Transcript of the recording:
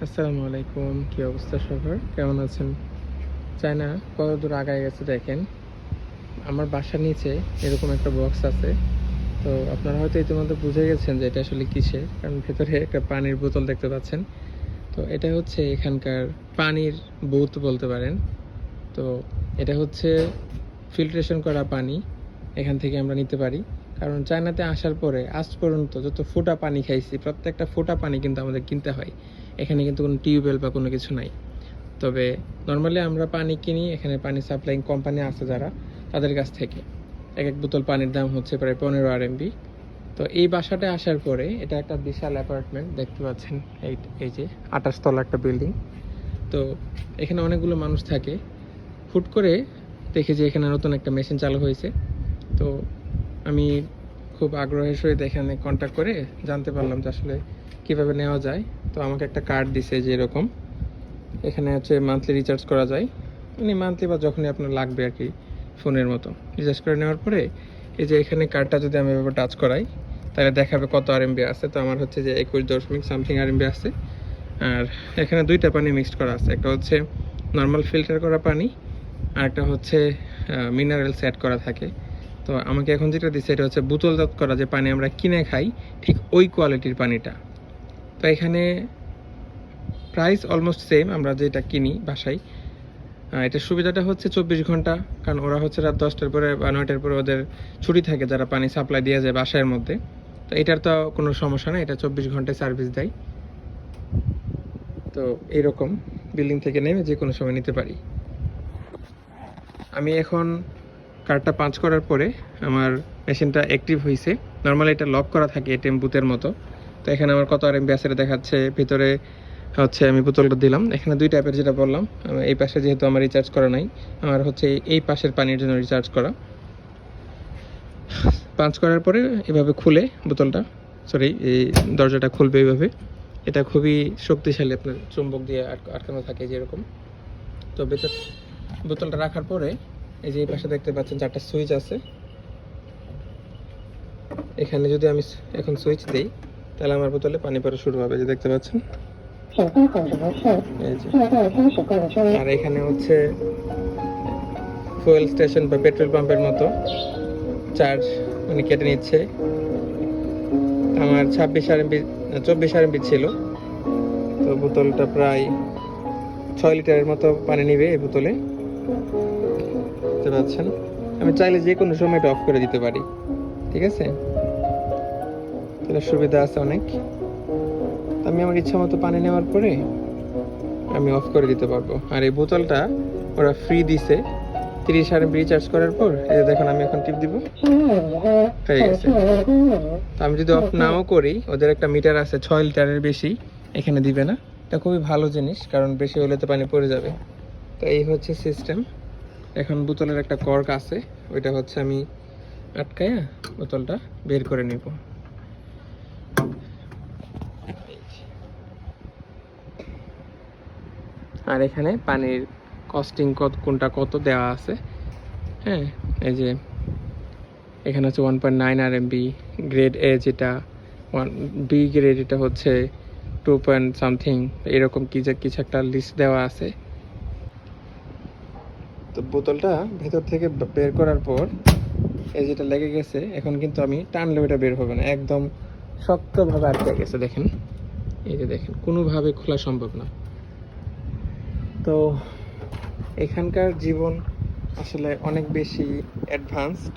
আসসালামু আলাইকুম, কি অবস্থা সবার? কেমন আছেন? চায়না কত দূর আগায় গেছে দেখেন। আমার বাসার নিচে এরকম একটা বক্স আছে। তো আপনারা হয়তো ইতিমধ্যে বুঝে গেছেন যে এটা আসলে কিসের, কারণ ভেতরে একটা পানির বোতল দেখতে পাচ্ছেন। তো এটা হচ্ছে এখানকার পানির বুথ বলতে পারেন। তো এটা হচ্ছে ফিল্ট্রেশন করা পানি, এখান থেকে আমরা নিতে পারি। কারণ চায়নাতে আসার পরে আজ পর্যন্ত যত ফোঁটা পানি খাইছি, প্রত্যেকটা ফোঁটা পানি কিন্তু আমাদের কিনতে হয়। এখানে কিন্তু কোনো টিউবওয়েল বা কোনো কিছু নাই। তবে নর্মালি আমরা পানি কিনি এখানে, পানি সাপ্লাইং কোম্পানি আছে যারা, তাদের কাছ থেকে। এক এক বোতল পানির দাম হচ্ছে প্রায় 15 RMB। তো এই বাসাটা আসার পরে, এটা একটা বিশাল অ্যাপার্টমেন্ট দেখতে পাচ্ছেন। এই যে 28 তলা একটা বিল্ডিং। তো এখানে অনেকগুলো মানুষ থাকে। হুট করে দেখি যে এখানে নতুন একটা মেশিন চালু হয়েছে। তো আমি খুব আগ্রহের সহিত এখানে কন্ট্যাক্ট করে জানতে পারলাম যে আসলে কীভাবে নেওয়া যায়। তো আমাকে একটা কার্ড দিছে যে এরকম, এখানে হচ্ছে মান্থলি রিচার্জ করা যায়, মানে মান্থলি বা যখনই আপনার লাগবে আর কি, ফোনের মতো রিচার্জ করে নেওয়ার পরে এই যে এখানে কার্ডটা যদি আমি এভাবে টাচ করাই তাহলে দেখাবে কত RMB আছে। তো আমার হচ্ছে যে 21 দশমিক সামথিং RMB আছে। আর এখানে দুইটা পানি মিক্সড করা আছে, একটা হচ্ছে নর্মাল ফিল্টার করা পানি, আর একটা হচ্ছে মিনারেলস অ্যাড করা থাকে। তো আমাকে এখন যেটা দিচ্ছে এটা হচ্ছে বোতলজাত করা যে পানি আমরা কিনে খাই, ঠিক ওই কোয়ালিটির পানিটা। তো এখানে প্রাইস অলমোস্ট সেম আমরা যেটা কিনি বাসায়। এটার সুবিধাটা হচ্ছে 24 ঘন্টা, কারণ ওরা হচ্ছে রাত 10টার পরে বা 9টার পরে ওদের ছুটি থাকে, যারা পানি সাপ্লাই দিয়ে যায় বাসার মধ্যে। তো এটার তো কোনো সমস্যা নেই, এটা 24 ঘন্টায় সার্ভিস দেয়। তো এইরকম বিল্ডিং থেকে নেমে যে কোনো সময় নিতে পারি। আমি এখন কার্ডটা পাঞ্চ করার পরে আমার মেশিনটা অ্যাক্টিভ হয়েছে। নর্মালি এটা লক করা থাকে এটিএম বুথের মতো। তো এখানে আমার কত RMB আছে দেখাচ্ছে। ভিতরে হচ্ছে আমি বোতলটা দিলাম। এখানে দুই টাইপের, যেটা বললাম, এই পাশে যেহেতু আমার রিচার্জ করা নাই, আমার হচ্ছে এই পাশের পানির জন্য রিচার্জ করা। পাঞ্চ করার পরে এভাবে খুলে বোতলটা, সরি, এই দরজাটা খুলবে এইভাবে। এটা খুবই শক্তিশালী, আপনার চুম্বক দিয়ে আটকানো থাকে যেরকম। তো ভেতর বোতলটা রাখার পরে এই যে এই পাশে দেখতে পাচ্ছেন 4টা সুইচ আছে। এখানে যদি আমি এখন সুইচ দিই তাহলে আমার বোতলে পানি পড়া শুরু হবে, যে দেখতে পাচ্ছেন। আর এখানে হচ্ছে ফুয়েল স্টেশন বা পেট্রোল পাম্পের মতো চার্জ মানে কেটে নিচ্ছে। আমার 24 RMB ছিল। তো বোতলটা প্রায় 6 লিটারের মতো পানি নিবে এই বোতলে, দেখতে পাচ্ছেন। আমি চাইলে যে কোনো সময় এটা অফ করে দিতে পারি, ঠিক আছে। তাহলে সুবিধা আছে অনেক। আমি আমার ইচ্ছা মতো পানি নেওয়ার পরে আমি অফ করে দিতে পারবো। আর এই বোতলটা ওরা ফ্রি দিছে 30 RMB রিচার্জ করার পর। এই যে দেখুন, আমি এখন টিপ দিব, হয়ে গেছে। তো আমি যদি অফ নাও করি, ওদের একটা মিটার আছে 6 লিটারের বেশি এখানে দিবে না। এটা খুবই ভালো জিনিস, কারণ বেশি হলে তো পানি পড়ে যাবে। তো এই হচ্ছে সিস্টেম। এখন বোতলের একটা কর্ক আছে, ওইটা হচ্ছে আমি আটকায়া বোতলটা বের করে নিব। আর এখানে পানির কস্টিং কোনটা কত দেওয়া আছে। হ্যাঁ, এই যে এখানে হচ্ছে 1.9 RMB গ্রেড এ, যেটা 1B গ্রেড, এটা হচ্ছে 2 পয়েন্ট সামথিং, এরকম কিছু একটা লিস্ট দেওয়া আছে। তো বোতলটা ভেতর থেকে বের করার পর এই যেটা লেগে গেছে, এখন কিন্তু আমি টানলে ওটা বের হবে না, একদম শক্তভাবে আটকে গেছে। দেখেন, এই যে দেখেন, কোনোভাবে খোলা সম্ভব না। তো এখানকার জীবন আসলে অনেক বেশি অ্যাডভান্সড।